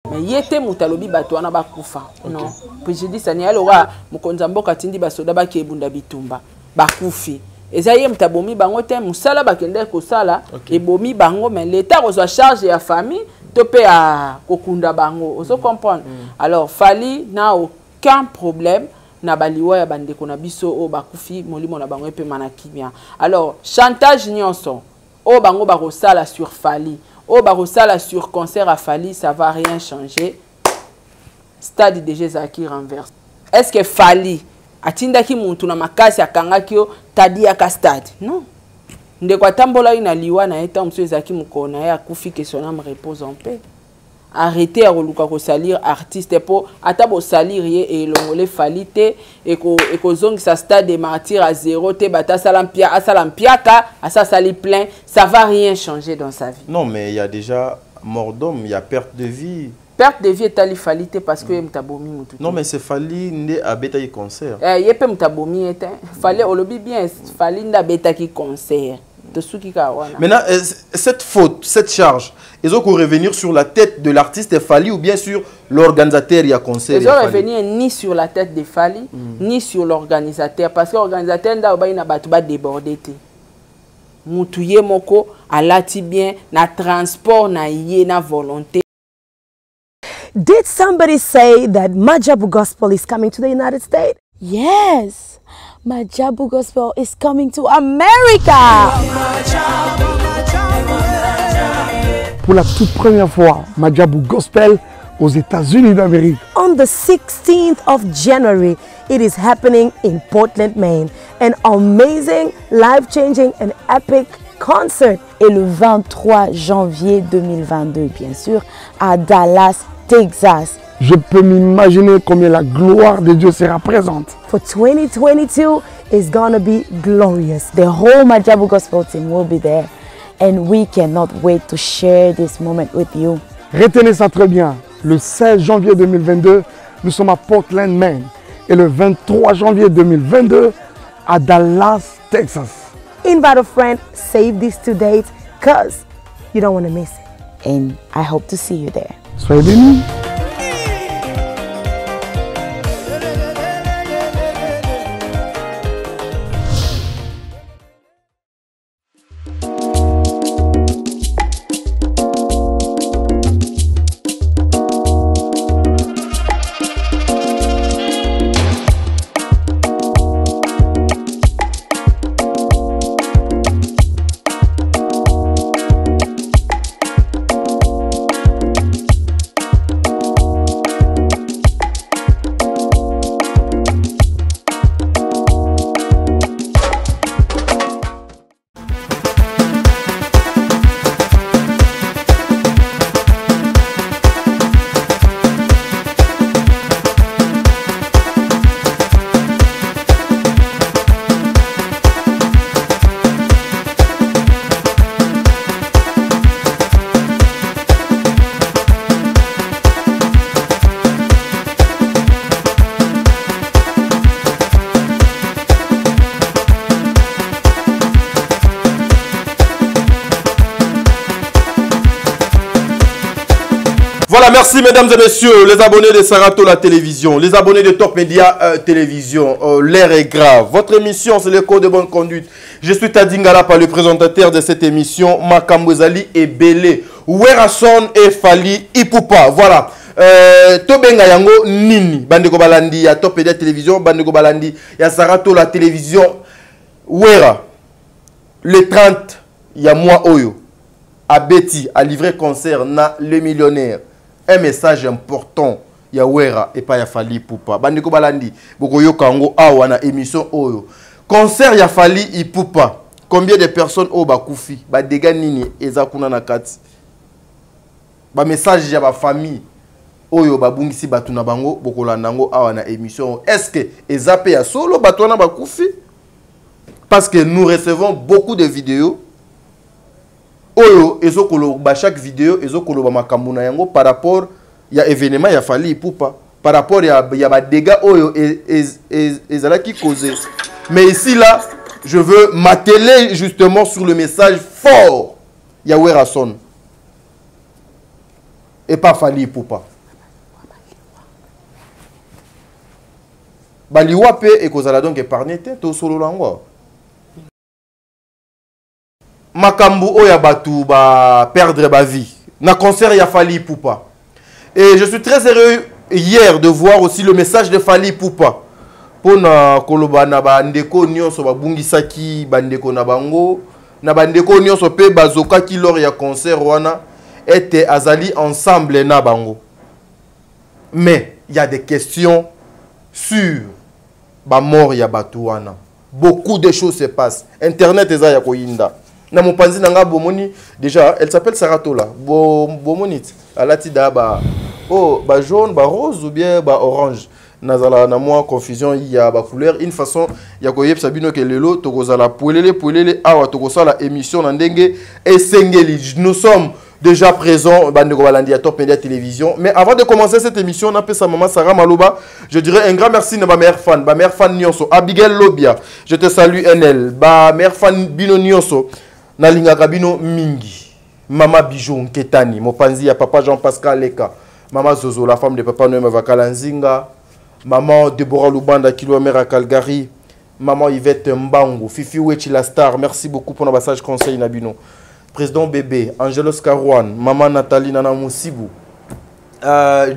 Mais yete mutalobi batwana bakufa. Non. Préjudice ani alora mukonza mboka tindi basoda bakebunda bitumba. Bakufi. Ezaye mtabomi bango te musala bakende ko sala et bomi bango mais l'état reçoit charge ya famille topé à kokunda bango. Vous comprenez? Alors Fally n'a aucun problème na baliwa ya bandeko na biso o bakufi molimo na bango pe manakimia. Alors chantage nyonso o bango bakosala sur Fally. Oh, barosala sur concert à Fally, ça va rien changer. Stade de Zaki renverse. Est-ce que Fally atinda ki muntu na makasi akanga kyo tadi ya stade? Non. Ndekwa tambola ina liwa na eta mso Zaki mukona ya kufi que son âme repose en paix. Arrêtez à reluka ko salir artiste po atabo salir ye et longole Fally te et ko zong sa stade de martyr à zéro te bata salampia à salampiaka à ça sali plein, ça va rien changer dans sa vie. Non mais il y a déjà mort d'homme, il y a perte de vie. Perte de vie est ali Fally te parce que mtabomi mutu. Non mais c'est Fally ndé a beta ki concert. Yepe mtabomi était Fally olobi bien Fally nda beta ki concert. Maintenant, cette faute, cette charge, ils ont revenir sur la tête de l'artiste Fally ou bien sur l'organisateur il y a concert. Ils ont revenir ni sur la tête de Fally, ni sur l'organisateur. Parce que l'organisateur n'a débordé. Moutouye moko, alati bien, na transport, na yé, na volonté. Did somebody say that Majabu Gospel is coming to the United States? Yes. Majabu Gospel is coming to America. Pour la toute première fois, Majabu Gospel aux États-Unis d'Amérique. On the 16th of January, it is happening in Portland, Maine. An amazing, life-changing and epic concert. Et le 23 janvier 2022, bien sûr, à Dallas, Texas. Je peux m'imaginer combien la gloire de Dieu sera présente. For 2022 is gonna be glorious. The whole Majabu Gospel team will be there. And we cannot wait to share this moment with you. Retenez ça très bien. Le 16 janvier 2022, nous sommes à Portland, Maine. Et le 23 janvier 2022, à Dallas, Texas. Invite a friend, save these 2 dates, because you don't want to miss it. And I hope to see you there. Soyez bénis. Voilà, merci mesdames et messieurs, les abonnés de Sarato la télévision, les abonnés de Top Media Télévision, l'air est grave. Votre émission, c'est le code de bonne conduite. Je suis Tadingala, par le présentateur de cette émission, Makambozali et Belé, Werason et Fally Ipupa. Voilà. Tobenga yango nini, Bandeko Balandi, ya Top Media Télévision, Bandeko Balandi, ya Sarato la télévision, Wera, le 30, ya moi Oyo, à Betty, à livrer concert na Le Millionnaire. Un message important, ya Wera et pas ya Fally Ipupa. Bandeko Balandi, boko yo kango awa na émission Oyo. Concert ya Fally Ipupa. Combien de personnes au bakufi, ba dégâts nini eza kuna na kati. Ba message ya ba famille Oyo babungisi batu na bango boko landango awa na émission. Est-ce que ezape ya solo batu na bakufi? Parce que nous recevons beaucoup de vidéos. Oyo ezokolo ba chaque vidéo ezokolo ba makambo na yango par rapport ya événement ya Fally Ipupa, par rapport ya ba dégâts oyo ezalaki causé. Mais ici là, je veux m'atteler justement sur le message fort ya Werason. et pas Fali Poupa. Baliwa pe et kozala donc épargné to solo lango. Makambu oya batu ba perdre ba vie. Na concert ya Fali Poupa. Et je suis très heureux hier de voir aussi le message de Fali Poupa. Pona koloba na ba ndeko nyonso ba bungisaki bandeko na bango na bandeko nyonso pe bazoka ki lors ya concert wana était azali ensemble na bango. Mais il y a des questions sur ba mort ya batuana. Beaucoup de choses se passent. Internet eza ya koyinda. Na mopanzi nanga bomoni déjà elle s'appelle Saratola. Bomonit alati da ba oh ba jaune, ba rose ou bien ba orange. Nazala na moi confusion il y a ba couleur une façon ya koyeb sabino ke lelo tokozala poelele awa tokosala émission na ndenge esengeli. Nous sommes déjà présents bandeko balandi ya Top Media Télévision. Mais avant de commencer cette émission, on appelle sa maman Sarah Maloba. Je dirais un grand merci à ma mère fan Nyonso, Abigail Lobia. Je te salue NL. Ba mère fan Bino Nyonso, Nalinga Kabino Mingi. Maman Bijou Nketani, Mopanzi ya papa Jean-Pascal Leka. Maman Zozo, la femme de papa Noël Vakalanzinga. Maman Deborah Lubanda, kilomètre à Calgary. Maman Yvette Mbango, Fifi Wechi la star. Merci beaucoup pour nos passages conseils Nabino. Président Bébé, Angelos Karouane, Maman Nathalie Nana Moussibou,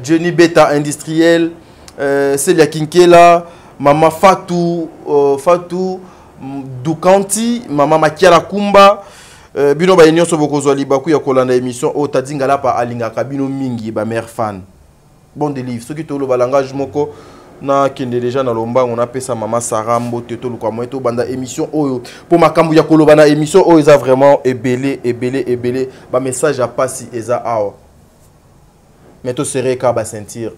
Jenny Beta Industriel, Celia Kinkela, Maman Fatou, Fatou Dukanti, Maman Makiala Kumba, Bino Bayenyon Sobokozo Libakou ya kolanda émission O Tadingala pa Alinga Kabino Mingi, ba mère fan. Bon des livres, ceux qui te le balangage moko na kende déjà na lomba on appelle ça maman Sarambo teto lu kwa moto banda émission oyo pour makambu ya koloba na émission oyo eza vraiment ebelé ba message a passi eza awa mais to seré ka ba sentir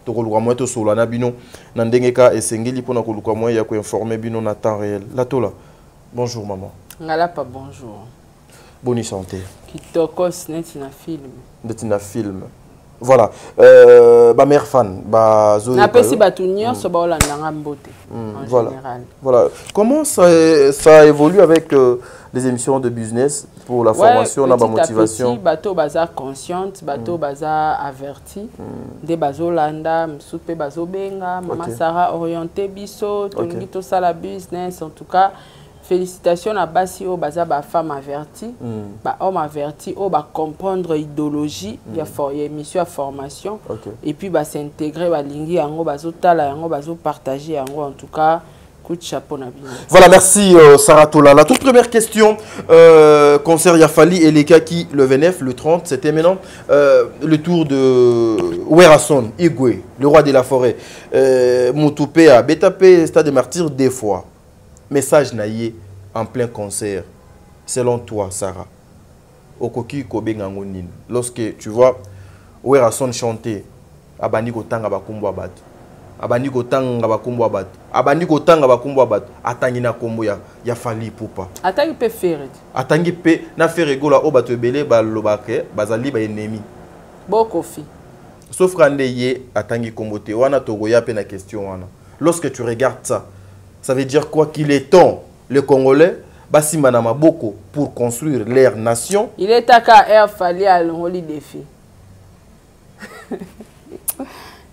to kolukwa moto solo na bino na ndenge ka esengeli pona kolukwa moyo ya ko informer bino na temps réel la tola bonjour maman ngala pa bonjour bonne santé kitokos netina film. Voilà, ma mère fan, ba zo. Na pesi batunyo so ba olanda mbote. En Voilà. général. Voilà. Comment ça évolue avec les émissions de business pour la formation, la motivation? Petit bateau baza consciente, bateau baza averti. Des bazo landa, msupe bazo benga, mama Sarah orienté biso, tongi to sala business en tout cas. Félicitations à Bassi au baza ba femme avertie, ba homme averti, au ba comprendre idéologie, il y a émission à formation, et puis ba s'intégrer ba lingi yango bazo tala yango bazo partager yango en tout cas coup de chapeau na bien. Voilà, merci Sarah Tola. La toute première question concerne Yafali et les Kaki le 29, le 30, c'était maintenant le tour de Werason, Igwe, le roi de la forêt, Moutupea, Betapé, Stade des Martyrs des fois. Message naïe en plein concert. Selon toi, Sarah, Okoki Kobengangonin, lorsque tu vois Werason chanter, Abani Kotanga Bakumbo Abat, Abani Kotanga Bakumbo Abat, Abani Kotanga Bakumbo Abat, Atangina Kombo ya Fali Poupa. Atangi pe faire. Atangi pe na faire gola Obato Bele Balobake, Bazali ba ennemi. Bokofi. Sauf quand ye Atangi Kombote, wana Togoya pe na question wana. Lorsque tu regardes ça, ça veut dire quoi? Qu'il est temps, les Congolais, Bassi Manama Boko, pour construire leur nation. Il est à qu'à Air Fali à l'enrôler des filles.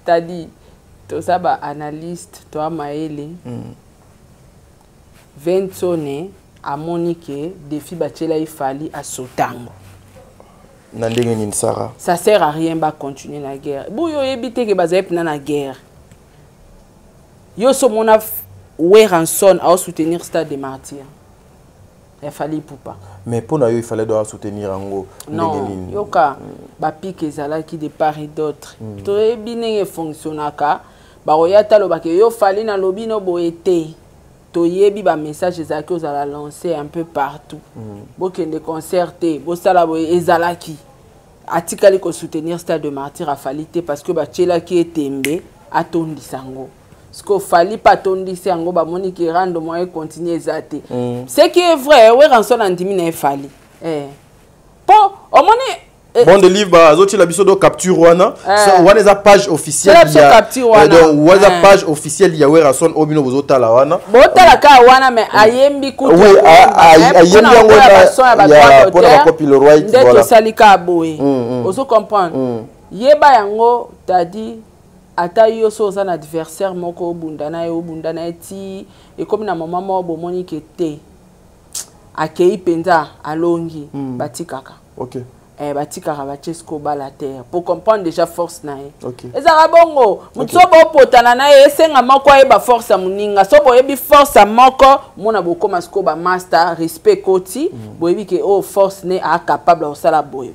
T'as dit, tu as un analyste, tu as Maëlé, Ventone, à Monique, des filles Bachela il fallait à Sotango. Ça sert à rien de continuer la guerre. Si vous évitez que vous ayez la guerre, vous avez Werason à soutenir le Stade des Martyrs. Il fallait pas. Mais pour nous, il fallait soutenir Ango. Non, il y a des piques qui de part et d'autre. Tout est bien fonctionné. Il fallait dans lobby no boete. To yebi ba message ezaki ozala lancer un peu partout. Bokende concerter, bosala boye ezalaki. Atikali ko soutenir Stade de Martyrs a falité parce que ba tchela ki etembe atondi sango. Ce qu'il fallait pas tondi sango ba moni ki rando moyen continuer ezate. Ce qui est vrai, Werason andimi na fallait. Bon, au moni bon de livre azoti la biso do capture wana wana eza page officielle ya wana page officielle ya Werason obino bozota la wana botala ka wana mais ayembi kutu oui ayembi yango ya pona ba copie le roi voilà salika boye ozo comprendre yeba yango tadi ata yo so za na adversaire moko obundana eti e comme na mama mo bomoni ke te akei penza alongi batikaka. OK. Batikaka ba chesko bala terre pour comprendre déjà force na ye. OK. Ezaka bongo mutso bo potana na ye senga moko ayeba force muninga so boyebi force moko mona bokoma sko ba master respect koti boyebi ke oh force ne a capable de sala boye.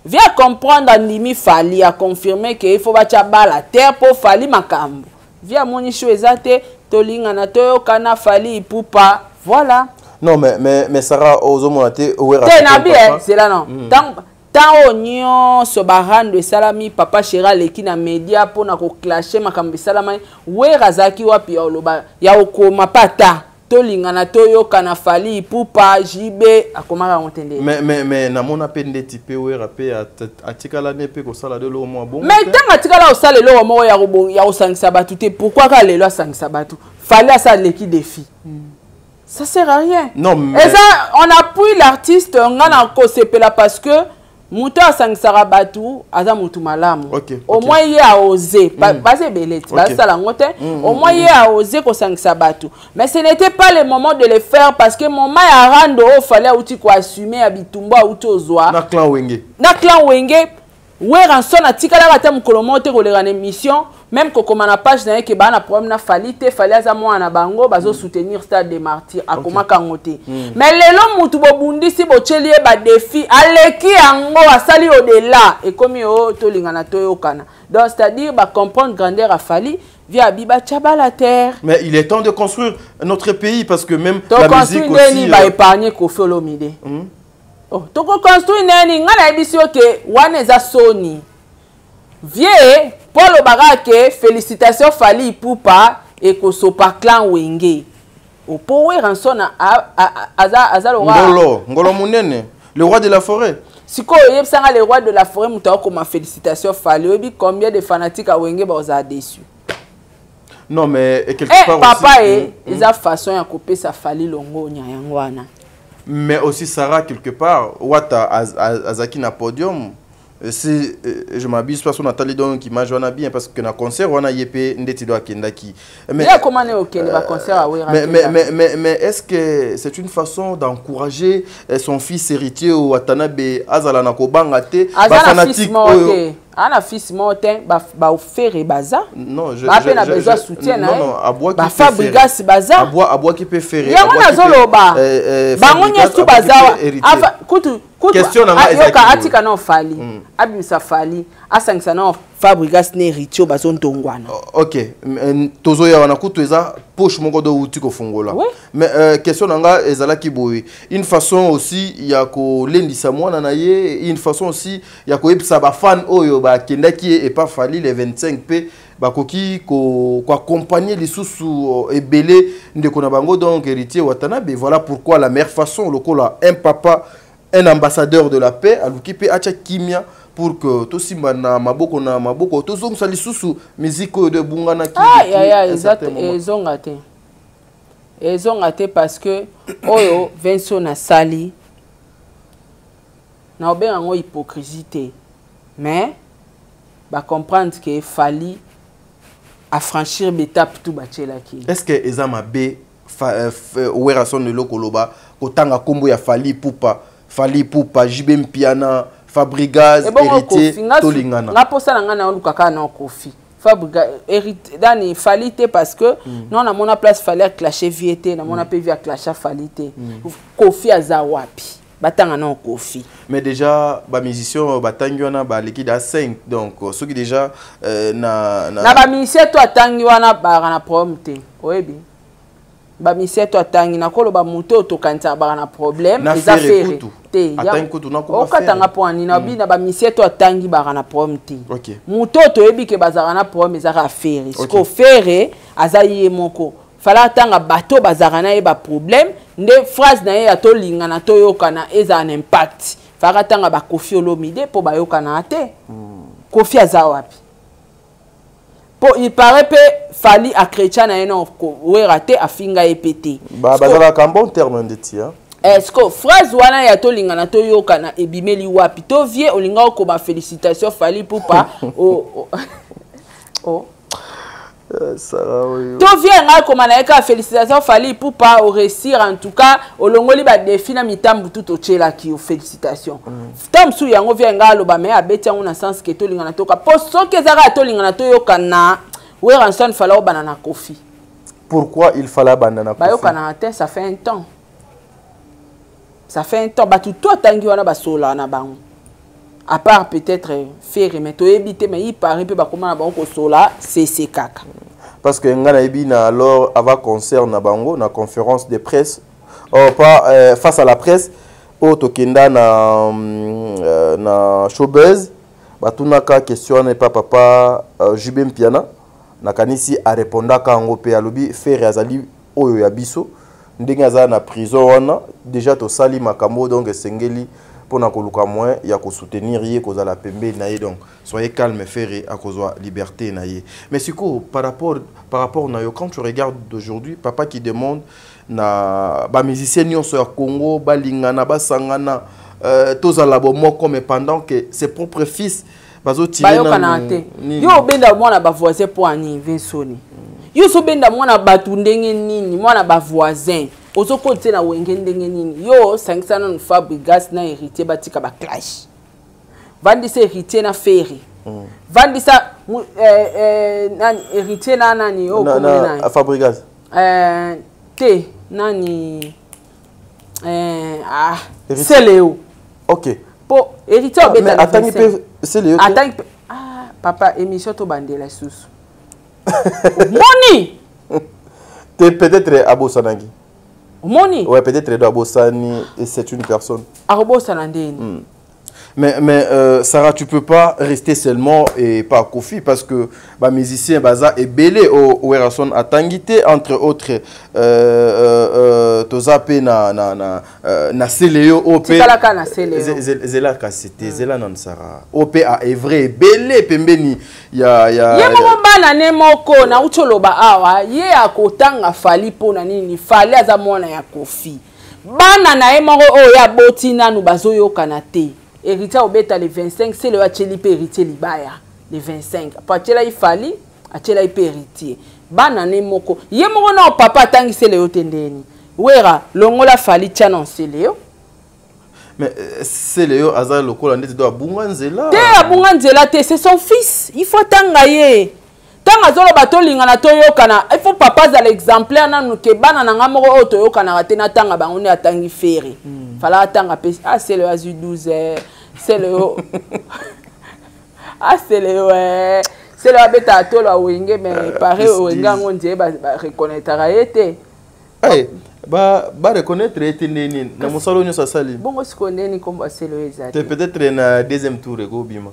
Viens comprendre Ndimi Fali a confirmé que il faut bacha bala terre pour Fali makambo. Viens moni choezate tolinga na toyo kana Fali ipupa voilà. Non mais Sarah ozomonate ouera. C'est là non. Tant onyo so barande salami papa Chera leki na media pona ko clasher makambo salama ouera zaki wapi oloba ya okoma pata. Tolinga na toyo kana Fali pupa jibe akomaka ontende mais na mona pende type ouera pe atikala ne pe ko sala de lo mo bon mais tant atikala o sala lo mo ya o sangisa batu te pourquoi ka lelo sangisa batu Fali asa leki défi ça sert à rien non mais et ça on appuie l'artiste ngana ko sepela parce que muto asangisa batu aza mutu malamu au moins il a osé basé beleti basala ngote au moins il a osé ko sangisa batu mais ce n'était pas le moment de le faire parce que moment ya rando o fallait outi ko assumer abitumba outi ozwa na clan wenge weranson atikala kata mukolo mote ko lera émission même ko komana page na yeke bana problème na Fali te Fali aza mwana bango bazo soutenir Stade des Martyrs akoma kangote mais lelo mutu bobundisi bocheli ba défi aleki yango asali au-delà et comme yo tolinga na toyokana donc c'est-à-dire ba comprendre grandeur à Fali via biba tchaba la terre mais il est temps de construire notre pays parce que même la musique aussi ba épargner Koffi Olomide oh to ko construire nani ngana ebisio ke wana eza soni vie Paul Barake félicitations Fali Ipupa et Kosopa clan Wenge au power ransona azalo ngolo munene le roi de la forêt siko yebsanga le roi de la forêt mutao comme félicitations Fali obi combien de fanatiques à Wenge ba déçu non mais quelque part papa aussi eza façon ya couper sa Fali longo nya yangwana mais aussi Sarah quelque part wata azaki na podium si je m'abuse parce qu'on a tali donc qui m'a joué bien parce que na concert on a yepé ndeti do akendaki mais comment ne okende ba concert à Wera mais est-ce que c'est une façon d'encourager son fils héritier ou Watanabe azala na kobanga te ba fanatique ana fils motin ba offrir baza non je na besoin soutien non aboa qui Fabrigas baza aboa qui peut faire ya mona zoloba bango nyestu baza kutu question na yoka atika na Fali abimisa Fali asangisa na Fabrigas ne ritio bazontongwana OK tozo ya wana kutu eza poche moko do uti ko fongola mais question nanga ezala ki boye une façon aussi ya ko lendisa mwana na ye une façon aussi ya ko ebisa ba fan oyo ba kendaki et pas Fali les 25 p bakoki ko accompagner les sous ebele ndeko na bango donc héritier Watanabe voilà pourquoi la meilleure façon lokola un papa un ambassadeur de la paix aluki pe acha kimia pour que to simba na maboko to zongsa lisusu musique de bungana ki ezongate parce que oyo Vincent na sali na obenga ngo hypocrisie mais ba comprendre que Fali affranchir l'étape tout bachela ki est-ce que ezama be ouera son de lokoloba kotanga kombo ya Fali Ipupa Jibem Piana Fabrigas héritier tolingana na posa na ngana lukaka na Koffi Fabrigas héritier dani Fali te parce que non na mona place Fali a clasher viete na mona pe via clasher Fali te Koffi azawapi batanga na Koffi mais déjà ba musicien batangi wana ba liquide à 5 donc ceux qui déjà na ba musicien to atangi wana ba na problème te oyebi ba musicien to atangi na kolo ba muto to kanisa ba na problème eza faire te atangi kutu na ko ba katanga po ani na bina ba musicien to atangi ba na problème te OK muto to yebi ke bazara na problème eza faire ce faire azayi moko fala tanga bato bazara na ye ba problème nde phrase na ye ya to linga na to yokana eza un impact fala tanga ba Koffi Olomide po ba yokana te Koffi azawapi po il paraît que Fali a chrétien na eno ko raté a finga epété bazala ka bon terme de tia est-ce que phrase wana ya to lingana to yokana ebimeli wapi to vie olinga okoma félicitation Fally Ipupa to vie nga koma na eka félicitation Fally Ipupa au réussir en tout cas olongoli ba défi na mitambu tout ochela ki o félicitation tam su yango vie nga loba me abeti yango na sens que to lingana to ka poso ke zaka to lingana to yokana we ranson fala obana na Kofi. Pourquoi il fallait abandonner Kofi? Ba yokana te ça fait un temps. Ça fait un temps, bah tout tangi wana basola na bango. À part peut-être faire mais to éviter mais il paraît peu ba comment na bango ko sola c'est kaka. Parce que ngana ebina alors avant concert na bango na conférence de presse pas face à la presse au tokenda na showbiz batunaka question n'est pas papa Jubé Mpiana na kanisi a répondaka ngo pe alobi faire azali oyo ya biso. Ndenge aza na prison wana déjà to sali makambo donc sengeli pona koluka moins ya ko soutenir yé koza la pembe na yé donc soyez calme ferré à cause liberté na yé. Mais siko par rapport na yo quand tu regardes d'aujourd'hui papa qui demande na ba musicien nyonso ya Congo ba lingana ba sangana tozala bomo comme pendant que ses propres fils bazo tirer na yo benda mwana ba voisin pour ani Vinsoni. Yo so benda mwana batu ndenge nini mwana ba voisin ozo kote na wenge ndenge nini yo sankisana no Fabregas na héritier batika ba clash vandisa héritier na Ferry vandisa nani héritier na nani o komena na Fabregas te nani c'est Léo. OK po héritier obeta attends peu c'est Léo attends papa émission to bandela susu Moni peut-être Abosanangi. Moni Ouais, peut-être Abosani et c'est une personne. Abosanandeni. Mais Sarah, tu peux pas rester seulement et pas Kofi parce que bah musicien baza est belé au Erason à Tangité entre autres Tozape na Seleo OP Tikalaka na Seleo Zela Kasete Zela nan Sarah OP a vrai belé pembeni ya ye moko na nemoko na ucholoba awa ye akotanga Fally pona nini Fally aza mwana ya Kofi bana na ye moko o ya botina nu bazoyokana te. Héritier obeta le 25 c'est le acheli pe héritier libaya le 25 apatela ifali achela ipe héritier bana ne moko ye moko na papa tangi c'est le otendeni wera longola Fally tchana c'est le mais c'est le azar lokola ndeti do abunga nzela te abunga nzela te c'est son fils il faut tanga ye tanga zolo bato lingana to yokana il faut papa za l'exemplaire na nuke bana na ngamoko o to yokana te na tanga bango ne atangi Ferry fala tanga pe c'est le azu 12 c'est le c'est le c'est le abeta to la wenge mais pareil wenga ngonje ba reconnaître ayete ba reconnaître ete nini na musalo nyo sasali bongo sikondeni komba c'est le ezati peut-être na deuxième tour ego bima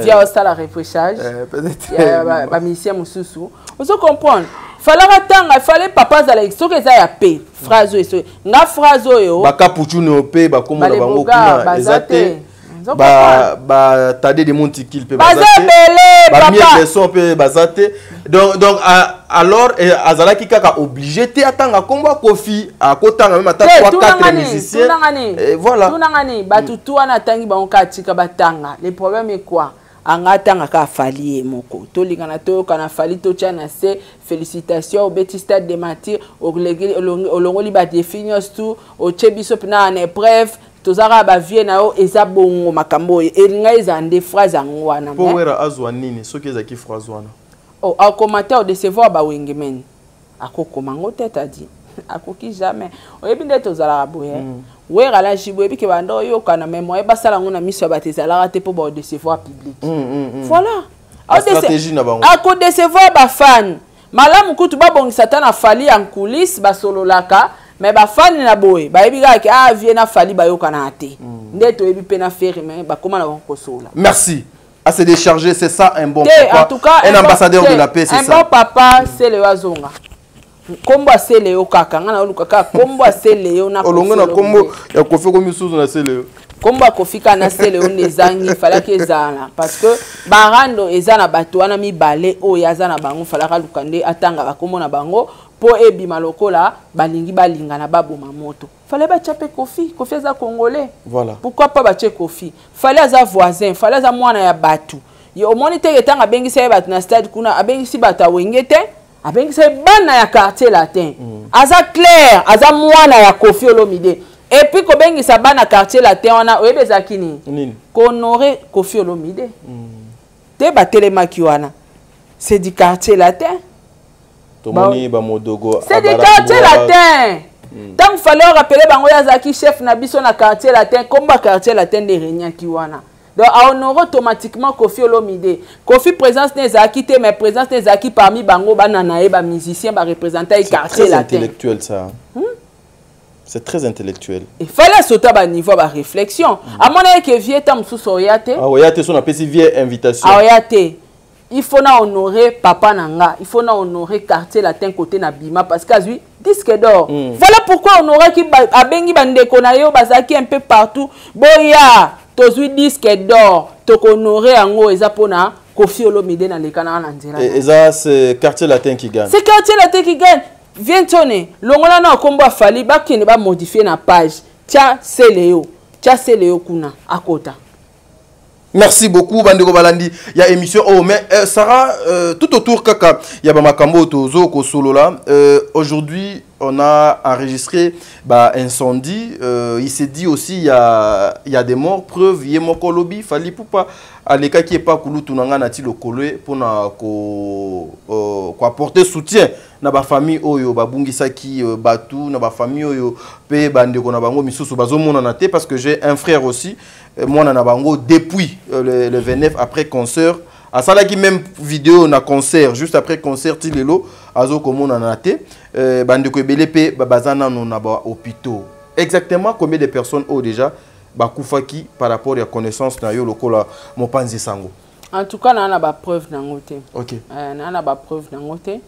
via au stade repêchage peut-être ba musicien mususu vous comprendre fallait papa za l'exo que ça ya paix phrase eso nga phrase yo baka puchune opé ba komo na bango kuna ezate ba tade de montikil pe bazate ba mieux de son pe bazate donc alors azala ki kaka obligé te atanga komba Kofi akotanga même ata 3-4 musiciens et voilà tunangani batutu wana tangi bango katika batanga le problème est quoi angatanga ka Fally moko to lingana to kana Fally to tchana se félicitations au Betty Stade de Matir au longoli ba définios tout au chebiso pina en épreuve tozara ba vie na o eza bongo makambo elinga ezande phrase ngwana po wera azwa nini soki ezaki phrase wana oh au commentaire de sevoir ba wengemen akokoma ngote tadi akoki jamais oyebi nde tozala boye wera la jibo ebi ke bando yo kana memo e basala ngona miso batezala te po ba décevoir public voilà stratégie na bango ako décevoir ba fan malamu kutu ba bongisa tana Fally en coulisses ba sololaka mais ba fan na boye ba ebi ka vie na Fally ba yokana te ndeto ebi pe na Ferry mais ba koma na ko sola. Merci. À se décharger, c'est ça un bon papa. En tout cas, un ambassadeur de la paix, c'est ça. Un bon papa, c'est le Wazonga. Kombo c'est Léo kaka ngana lukaka kombo c'est Léo na olongo na kombo ya Kofi ko misuzu na c'est Léo kombo Kofi kana c'est Léo nezangi fala ke zana parce que barando ezana bato wana mibale o yazana bango fala ka lukande atanga ba kombo na bango po ebima lokola balingi balingana baboma moto. Fallait ba tchape Kofi za congolais. Voilà. Pourquoi pas ba tche Kofi? Fallait aza voisin, fallait aza mwana ya batu. Yo monite etanga bengisa batu na stade kuna abengisi bata wengete, abengisa bana ya quartier latin. Aza clair, aza mwana ya Kofi Olomide. Et puis ko bengisa bana quartier latin wana oyebeza kini? Nini? Honorer Kofi Olomide. Te ba telemaki wana. C'est du quartier latin. C'est du quartier latin. Tant qu'il fallait rappeler bango yazaki chef na biso na quartier latin comme ba quartier latin de Renya Kiwana. Donc à honorer automatiquement Kofi Olomide. Kofi présence nezaki te mais présence nezaki parmi bango banana et ba musicien ba représenter le quartier latin. C'est intellectuel ça. C'est très intellectuel. Il fallait sauter à niveau de réflexion. À mon avis que vieux tam sous soyate. Ah oyate son appelle si vieille invitation. Ah oyate. Il faut honorer papa nanga, il faut honorer quartier latin côté na bima parce que lui disque d'or. Voilà pourquoi honorer qui a bengi bande konayo bazaki un peu partout. Boya, tozui disque d'or, to honorer ango ezapona Kofi Olomide na lekana na nzela. Et ça c'est quartier latin qui gagne. C'est quartier latin qui gagne. Viens tonner. Longola na kombo fali ba kene ba modifier na page. Tia Seleo kuna akota. Merci beaucoup Bandeko Balandi. Il y a émission oh mais Sarah tout autour kaka il y a makambo tozo ko solo là. Aujourd'hui on a enregistré incendie. Il s'est dit aussi il y a des morts preuve yemoko lobby fali poupa aleka qui est pas kulu tunanga nati lokolo pour na ko apporter soutien na ba famille oyo babungisa ki batu na ba famille oyo pe bandeko na bango misusu bazomona na te parce que j'ai un frère aussi moi na bango depuis le 29 après concert à ça qui même vidéo na concert juste après concert tilelo azo komona na te bandeko ebele pe bazana na ba hôpitaux exactement combien de personnes ont déjà bakufaki par rapport à connaissance na yo lokola mopanzi sango. En tout cas na ba preuve nango te. OK. Na ba preuve nango te.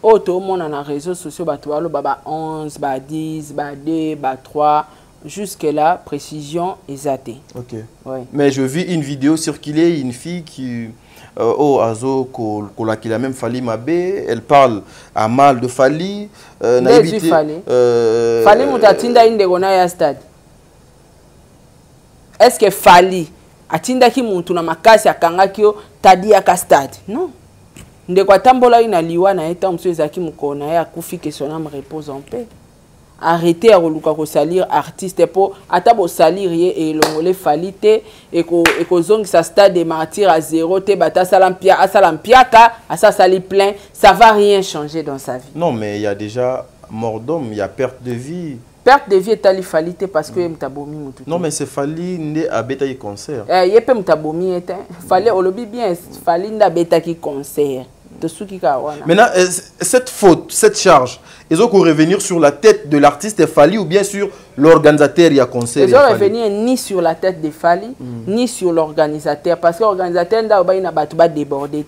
Auto mon na réseaux sociaux bato balo baba 11 ba 10 ba 2 ba 3 jusque là précision exacte. OK. Oui. Mais je vis une vidéo circuler une fille qui azo qu'il a même Fali Mabé, elle parle à mal de Fali naïvité Fali mutatinda inde gona ya stade. Est-ce que Fali atinda ki muntu na makasi akangaki yo tadi ya stade? Non. Ndekwa tambola ina liwa na eta mso ezaki mukona ya kufike son âme repose en paix. Arrêtez à reluka ko salir artiste pour atabo salir et longole falite et ko zong sa stade de martyr à zéro te bata salampia à salampiaka à ça sali plein ça va rien changer dans sa vie. Non mais il y a déjà mort d'homme, il y a perte de vie. Perte de vie est ali falite parce que mtabomi mutu. Non mais c'est Fali ndé a beta ki concert. Yepe mtabomi était fallait olobi bien Fali nda beta ki concert. Maintenant, cette faute, cette charge, ils ont revenir sur la tête de l'artiste Fali ou bien sur l'organisateur y a concert. Ils ont revenir ni sur la tête de Fali, ni sur l'organisateur. Parce que l'organisateur n'a débordé.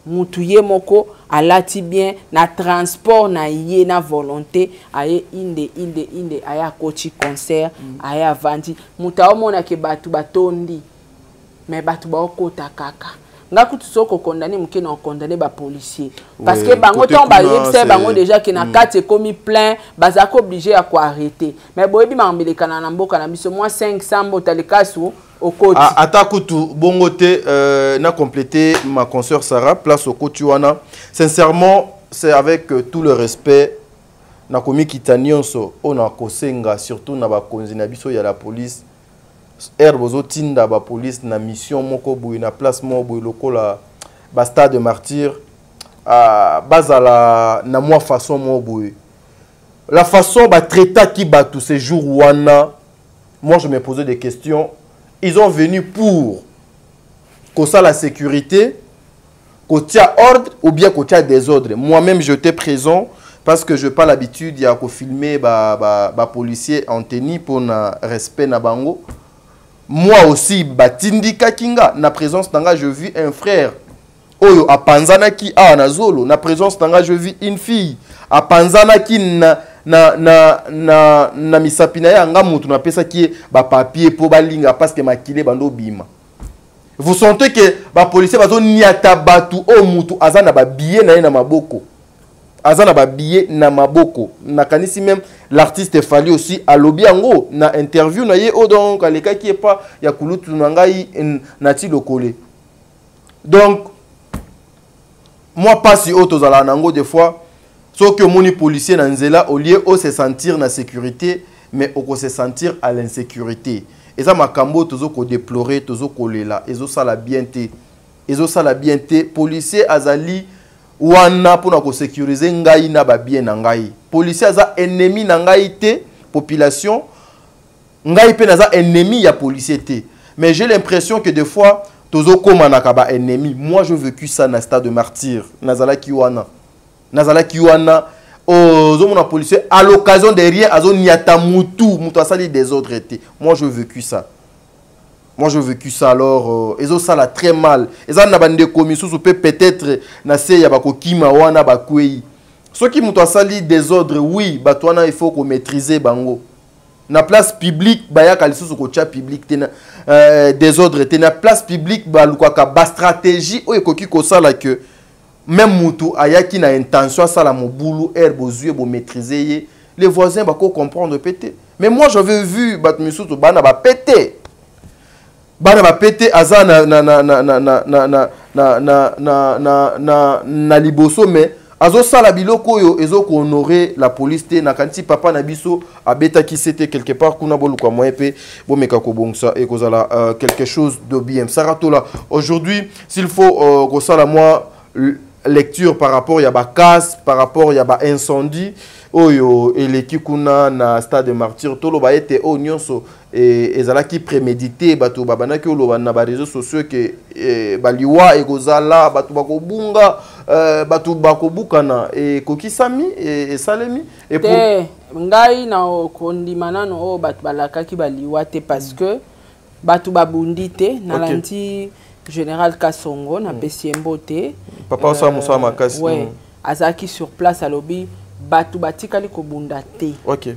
Moutouye moko alati bien na transport na yé na volonté aye inde aya kochi concert aya vandi mutao mona ke batu batondi mais batu ba okota kaka. Ngaku tusoko condamné mke na condamné ba policier parce que bango ton ba yebse bango déjà que na kate commis plein bazako obligé à quoi arrêter mais boyebi mambele kana na mboka na biso moi 500 botalekasu au côté atakutu bongote na complété ma consoeur Sarah place au côté wana sincèrement c'est avec tout le respect na komi kitanyonso ona kosenga surtout na ba konzi na biso ya la police Herbozo tinda ba police na mission moko boui na place mo boui lokola ba stade de martyr bazala na moi façon mo boui la façon ba traiter qui ba tous ces jours wana moi je me posais des questions ils ont venu pour que ça la sécurité qu'on tient ordre ou bien qu'on tient désordre moi-même j'étais présent parce que je n'ai pas l'habitude de filmer ba policier en tenue pour na respect na bango. Moi aussi, Batindi Kakinga, na présence d'anga, je vis un frère. Oyo, a Panzanaki, a Nazolo, na présence d'anga, je vis une fille. A Panzanaki, na misapinaya, anga mutu, na pesa qui est ba papier, po balinga, parce que makile bando bima. Vous sentez que ba policier, bazo niata batu, o mutu, azana ba billet na maboko. azana ba billet na maboko nakanisi même l'artiste Fally aussi a lobby yango na interview na ye o donc aleka qui est pas ya kulutu na ngai nati lokole. Donc moi pas si auto zala nango des fois sauf que moni policier na nzela au lieu de se sentir na sécurité mais au se sentir à l'insécurité. Et ça makambo tozo ko déplorer tozo kolela ezo sala bien té ezo sala bien té policier azali wana pour na ko sécuriser ngai na ba bien na ngai. Policier aza ennemi na ngai té population ngai pe naza ennemi ya policier té. Mais j'ai l'impression que des fois tozo koma na ka ba ennemi. Moi je vécu ça na stade de martyr nazala kiwana. Nazala kiwana aux policiers à l'occasion de rien azo niata mutu mutu asali des autres été. Moi j'ai vécu ça. Moi j'ai vécu ça alors ils ont ça là très mal. Ils ont nabande commission peut-être na se ya bakokima wana bakwei. Ceux qui mutu asali des ordres oui batwana il faut qu'on maîtriser bango. Na place publique baya kalisusu ko tia public tena des ordres tena place publique ba lukaka ba stratégie o ekoki ko sala que même Moutou ayaki na intention ça la mobulu herbe aux yeux pour maîtriser les voisins bako comprendre péter. Mais moi j'avais vu batmisuto bana ba péter aza na liboso mais azo sala biloko yo ezo ko honorer la police te na kanti papa na biso abeta qui c'était quelque part kuna bolu kwa moepe bo meka ko bongsa et kozala quelque chose de bien saratola aujourd'hui s'il faut ko sala moi lecture par rapport à ba casse par rapport à ba incendie oyo eleki kuna na stade de martyr tolo ba ete o nyonso ezala ki prémédité bato babana ki oloba na ba réseaux sociaux que baliwa ekozala bato bakobunga bato bakobukana e kokisami e salemi et pour ngai na kondimana no bato balaka ki baliwa te parce que bato babundi te na lanti Général Kassongo na Besiembo te papa sa musa makasi ouais azaki sur place à lobby batu batikali ko bunda te OK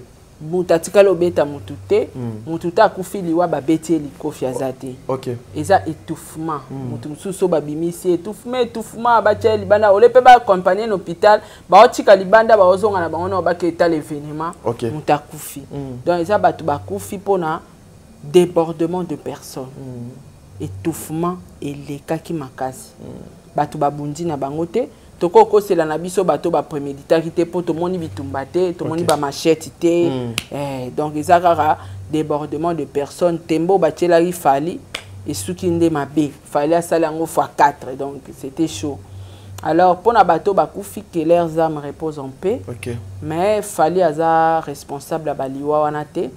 mutatikali obeta mutute mututa kufiliwa babeti likofi azate OK eza étouffement mutu mususo babimisi étouffement batia libanda olepe ba accompagner l'hôpital ba otika libanda ba ozonga na bango na ba keta l'événement mutakufi donc eza batu bakufi pona débordement de personnes étouffement et les kaki makasi bato babundi na bangote toko kosela na biso bato ba préméditaki te po to moni bitumba te to moni ba machette te donc ezakara débordement de personnes tembo batielaki Fally et suki nde mabe Fally asala ngo fois 4 donc c'était chaud alors pour na bato bakufi que leurs âmes reposent en paix mais Fally aza responsable à baliwa wana te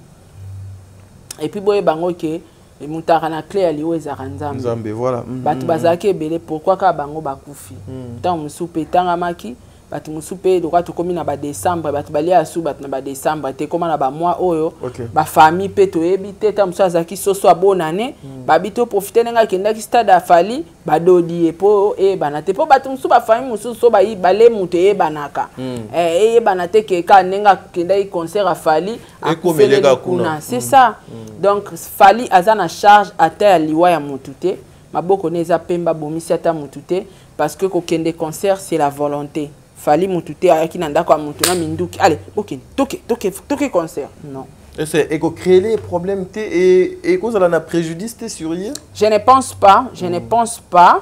et puis boye bango ke et moutara na clé ali wezara nzambe voilà batu bazaki ebele pourquoi ka bango bakufi tant musupe tanga maki batu musupe doka to komi na ba décembre batu bali asu batu na ba décembre te koma na ba mois oyo ba famille pe to ebite ta musa zaki soso bonne année babito profiter nga kenda ki stade a Fally badodi epo e banate po batu musu ba famille musu so ba bale mutu e banaka e banate ke ka nenga kenda i concert a Fally a kuna c'est ça donc Fally azana charge ata liwa ya mutute maboko neza pemba bomisi ata mutute parce que kokende concert c'est la volonté Fally mutute ayaki na ndako mutu na minduki allez ok toke concert non et c'est éco créer les problèmes et cause la préjudice sur hier je ne pense pas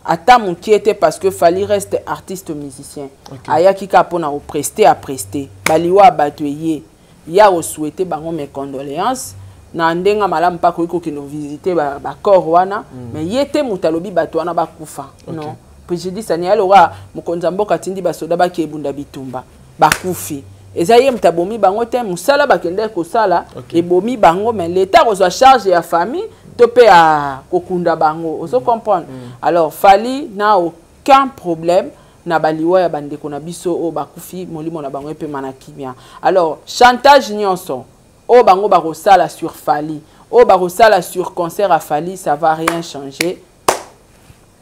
ata mukiete parce que Fally reste artiste musicien ayaki ka pona prester à prester baliwa batweye ya o souhaiter bango mes condoléances na ndenga malamu pa ko kino visiter ba corps wana mais yete mutalobi bato wana bakufa non préjudice ani alora mukonza mboka tindi basoda bakebunda bitumba bakufi ezaye mtabomi bango te musala bakende ko sala ebomi bango mais l'état reçoit charge ya famille to pe a kokunda bango oso comprendre alors Fally n'a aucun problème na baliwa ya bandeko na biso o bakufi molimo na bango pe manakimia alors chantage nyonso o bango bakosala sur Fally o bakosala sur concert à Fally ça va rien changer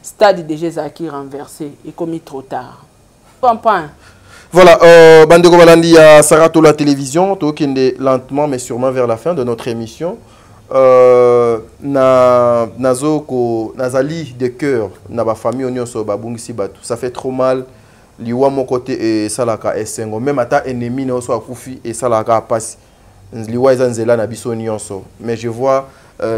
stade déjà Zaki renversé et commis trop tard comprends voilà bandeko balandi ya Saratola télévision tokende lentement mais sûrement vers la fin de notre émission nazali de cœur na ba famille onyoso babungisi batu ça fait trop mal liwa mon côté et salaka esengo même ata ennemi ne so akufi et salaka passe liwa ezanzela na biso nyonso mais je vois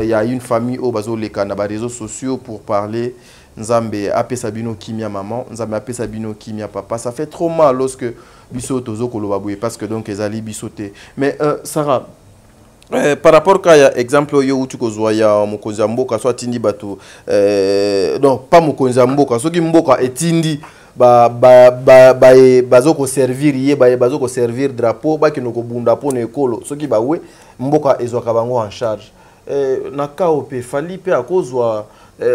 il y a une famille au bazo leka na ba réseaux sociaux pour parler nzambe apé sabino kimia maman nzambe apé sabino kimia papa ça fait trop mal lorsque biso tozo koloba boye parce que donc ezali bisoté mais Sarah par rapport à exemple yo où tu kozwa ya mokonzi mboka soit tindi bato non pas mokonzi mboka soki mboka etindi bazoko servir ye bazoko servir drapeau ba kinoko bunda po na ekolo soki bawe mboka ezwaka bango en charge na kao pe fali pe akozwa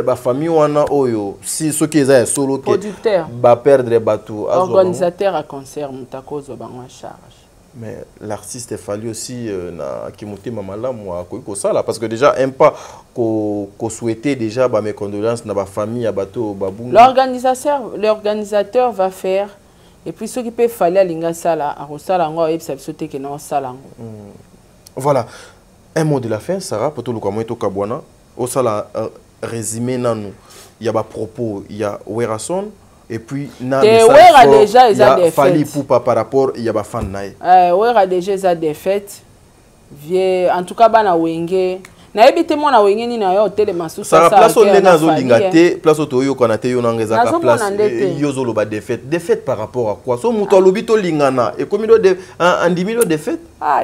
ba famille wana oyo si soki eza solo ke ba perdre bato organisateur à concert mutakozwa bango en charge. Mais l'artiste est fallu aussi na Kimouté Mamala moi ça parce que déjà un pas qu'on souhaitait déjà mes condoléances na ba famille à bateau babou. L'organisateur va faire et puis ceux qui peuvent fallait linga sala a sala ngo et ça sauter que non sala. Voilà un mot de la fin Sarah pour tout le comment to kabwana au sala résumé nanou il y a ba propos il y a Werason. Et puis, na déjà ils ont des fêtes. Par rapport, il y a des fans naï. Déjà ils ont des fêtes. En tout cas, bana wenge. Na ebite mona wenge ni na yo hôtel masu ça. Ça place on est na zo lingate, place auto yo konate yo nangeza ka place. Yo zo loba des fêtes. Des fêtes par rapport à quoi? So muto lobito lingana. Et combien de en 10 000 de fêtes? Ah,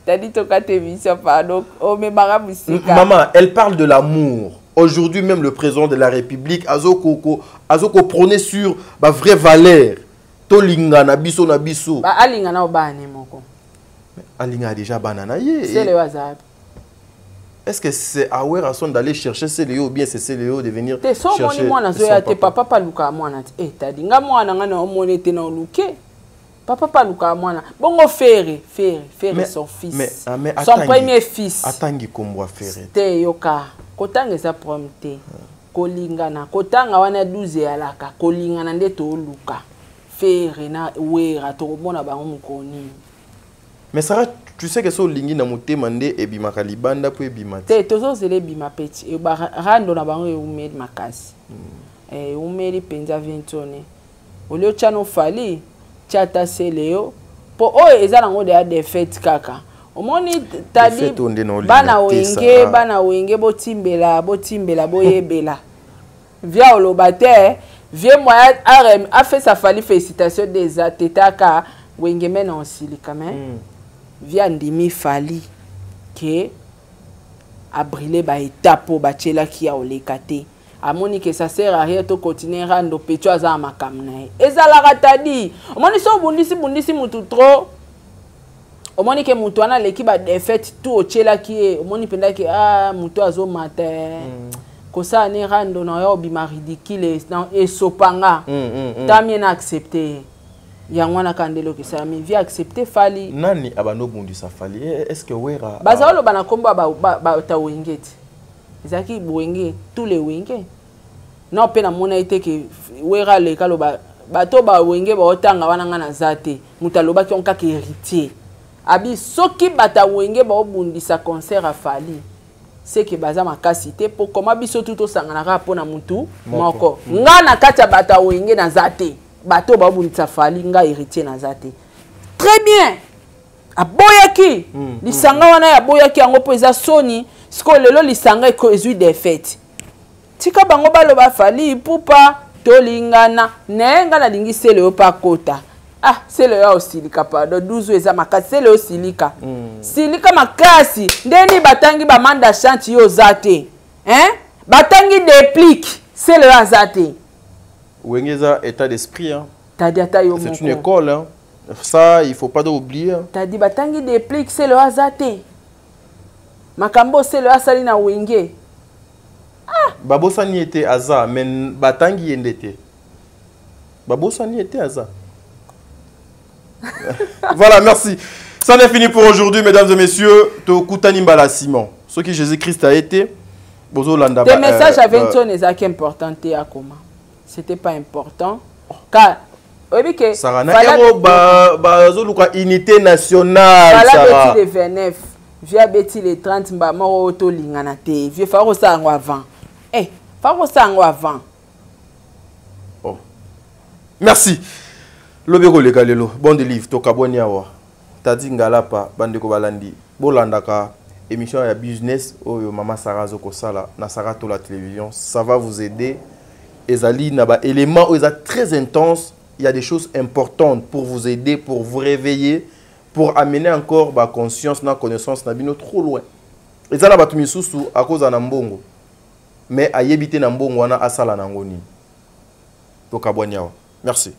t'as dit to kate mission pardon. Oh me marabusika. Maman, elle parle de l'amour. Aujourd'hui même le président de la République azoko prôné sur ba vraie valeur. To lingana biso na biso. Ba alingana obane moko. Alinga déjà banana ye. C'est le hasard. Est-ce que c'est à Werason d'aller chercher Céléo ou bien c'est Céléo de venir chercher son papa? Papa luka mwana eh tadinga mwana ngana omonete na luke. Papa luka mwana. Bongo Ferré son fils. Son premier fils. Atangi kombo Ferré. Te yoka. Kotanga sa prompte. Kolingana. Kotanga wana 12 alaka. Kolingana nde to luka. Ferré na Wera to mona bango mukoni. Mais Sarah, tu sais que so lingi na mutema nde ebimaka libanda po ebimati. Te tozo zele bima peti. E ba rando na bango umeli makasi. Umeli penza ventone. Olio chano fali chata seleo po oyo ezala ngo de fête kaka. Omoni tadi bana wenge botimbela boyebela. Via olobate vie moya a fait sa fali félicitations des atetaka wenge mena osili quand même. Via ndimi fali que a brûlé ba etapo ba chela ki a olekate. Amoni que ça sert à rien to continuer rando pecho aza makamna. Ezala ratadi. Omoni so bundisi mutu trop. Omoni ke mutu ana leki ba défaite tout ochela ki omoni penda ke mutu azo matin. Kosa ne rando na yo bima ridicule na esopanga. Tamien accepter. Yangwana kandelo ke ça mi vie accepter fali. Nani abano bundisa fali. Est-ce que Wera bazalo bana komba ba ta wengeti. Zaki bwenge tous les wenge. Non pena mona ite ke Wera le kalo bato ba wenge ba otanga wana ngana zate. Mutaloba ki onka ke héritier. Abi soki bata wenge ba obundisa concert a fali. C'est que baza makasite pour comment biso tuto sangana ka pona mutu moko. Ngana kata bata wenge na zate. Bato ba obundisa fali nga héritier na zate. Très bien. Aboyaki. Lisanga wana ya boyaki yango po eza soni. Siko lelo lisanga eko ezui des fêtes. Tika bango baloba fali pupa tolingana nenga na lingi sele opa kota. Ah, sele ya osilika pardon 12 eza makasi sele osilika. Silika makasi ndeni batangi ba manda chanti yo zate. Batangi déplique sele ya zate. Wengeza état d'esprit hein. C'est une école hein. Ça il faut pas oublier. Hein. T'as dit batangi déplique sele ya zate. Makambo sele ya sali na wenge. Babosani était Aza, mais Batangi endete. Babosani était Aza. Voilà, merci. Ça n'est fini pour aujourd'hui, mesdames et messieurs. Tokutani Mbala Simon. Ce que Jésus-Christ a été. Tes messages avaient une tonne important à comment. C'était pas important. Car Sarana unité nationale. Voilà, Betty le 29. Via Betty le 30 mbamo auto lingana te. Vieux faro sango avant. Faro sango avant. Merci. Lobeko le galelo, bon de livre, toka boniawa. Tadi ngalapa, bandeko balandi. Bolandaka, émission ya business, oyo Mama Sarah Zoko Sala, na Sarato la télévision. Ça va vous aider. Ezali, naba éléments, très intense. Il y a des choses importantes pour vous aider, pour vous réveiller, pour amener encore la conscience, la connaissance, nabino trop loin. Et ça, là, batumisusu à cause de Nambongo. Mais à yébiter Nambongo, on a asala Nangoni. Donc, à Merci.